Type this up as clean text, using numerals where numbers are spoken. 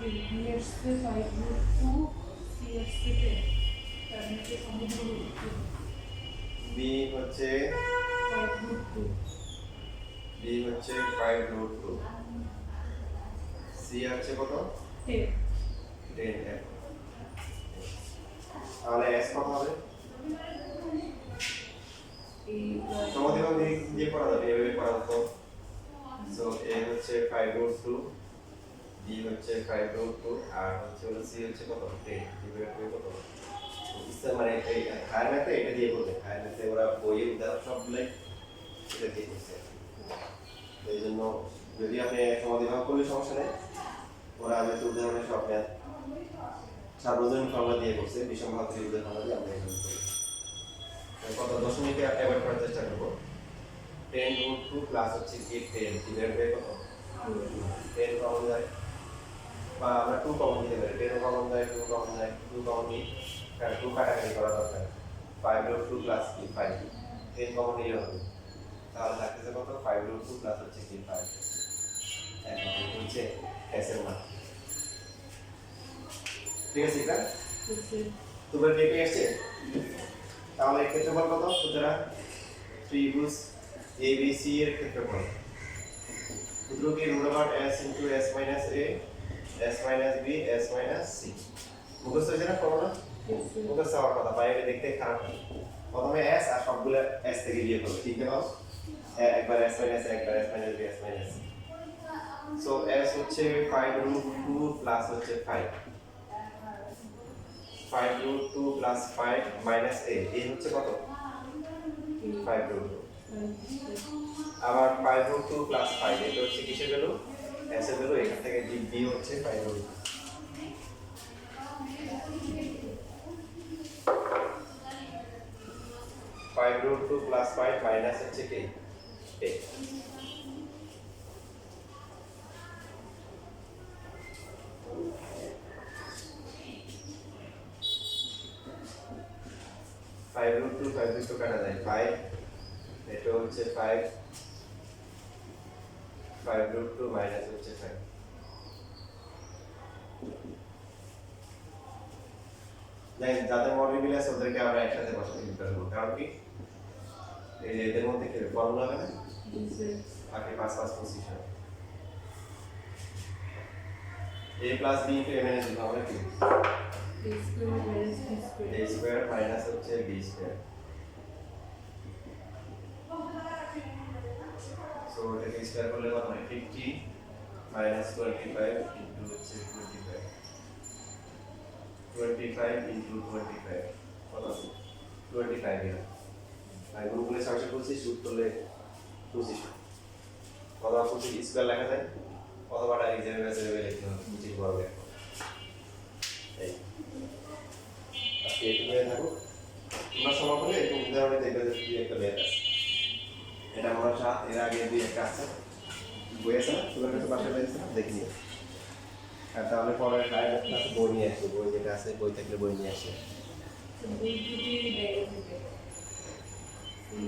B আসছে 5√2, C আসছে 10, তার নিচে সমগ্র বি হচ্ছে 5√2, বি হচ্ছে 5√2, সি হচ্ছে কত 10, 10 তাহলে এস কত হবে এই প্লাস সমাধান দিয়ে করা যাবে এভাবে করা তো সো এ হচ্ছে 5√2, বি হচ্ছে 5√2 আর হচ্ছে হলো সি হচ্ছে কত 10 ডিভাইড করে কত ইসে মানে এই হায়ার ম্যাথে এটা দিয়ে করবে হায়ার ম্যাথে ওরা বইয়ে উদাহরণ সবগুলাই এটা দিয়ে করছে এই জন্য যদি আপনি সমাধান করলে সমস্যা নেই ওরা আমি তো উদাহরণে সব ম্যাথ সার্বজনীন ফর্মুলা দিয়ে করছে বিষম ভাগ ত্রিভুজের ফর্মুলা দিয়ে আমরা এখানে করি কত দশমিকে অ্যাভয়েড করার চেষ্টা করব 10√2 প্লাস হচ্ছে কি 10 ডিভাইড বাই কত 10 কমন যায় বা আমরা 2 কমন দিতে পারি 10 কমন যায় 2 কমন যায় 2 কমন নিই কারণ 2 কাটাকাটি করা দরকার 5√2 প্লাস কি 5 10 কমন নিলে হবে তাহলে থাকতেছে কত 5√2 প্লাস হচ্ছে কি 5 এখন হচ্ছে s এর মান ঠিক আছে এটা তোমরা দেখে আসছে তাহলে ক্ষেত্রফল কত সুতরাং ত্রিভুজ ABC এর ক্ষেত্রফল সূত্র কি √s * s - a s - b s - c মুখস্থ হয়েছে না ফর্মুলা মুখস্থ হওয়ার কথা বাইরে দেখতে খারাপ প্রথমে s আর সবগুলো s থেকে বিয়োগ করবে ঠিক আছে একবার s - a একবার s - b s - c so s হচ্ছে 5√2 প্লাস হচ্ছে 5 5√2 প্লাস 5 মাইনাস a এই হচ্ছে কত 5√2 আবার 5√2 প্লাস 5 এটা হচ্ছে কিসের ভ্যালু s এর ভ্যালু এখান থেকে b হচ্ছে 5√2 5√2 প্লাস 5 মাইনাস হচ্ছে কি a 5√2 5 কাটা যায় 5 এটা হচ্ছে 5 5√2 মাইনাস হচ্ছে 5 দেখেন যাদের মডেল মিলে আছে ওদেরকে আমরা একসাথে বসাতে দিতে পারবো কারণ কি এই যে এদের মধ্যে কি ফর্মুলা হবে না আগে 5 5 25 হবে a plus b K MN দিতে হবে কি a স্কয়ার মাইনাস হচ্ছে b স্কয়ার সো এটা স্কয়ার করলে কত হয় 50 মাইনাস 25 ইনটু হচ্ছে 25 ইনটু 25 কত 25 এর আর গুণগুলো সরাসরি করছি শুট করলে 25 কত 25 স্কয়ার লেখা যায় অথবা ডাইরেক্ট যেভাবে লিখতে হবে 25 বর্গ এই আজকে এটুকু থাকুক তোমরা সমাপনে একটু উদাহরণে দেখবে যে কি একটা ম্যাথ আছে এটা আমরা সাথে এর আগে দুই একটা আছে বই আছে না তোমার কাছে বাসায় পেয়েছে দেখি নিও আর তাহলে পরে হায়ার ক্লাসে বই নিয়ে আসবে বই যেটা আছে বই থাকলে বই নিয়ে আসে বই দুটি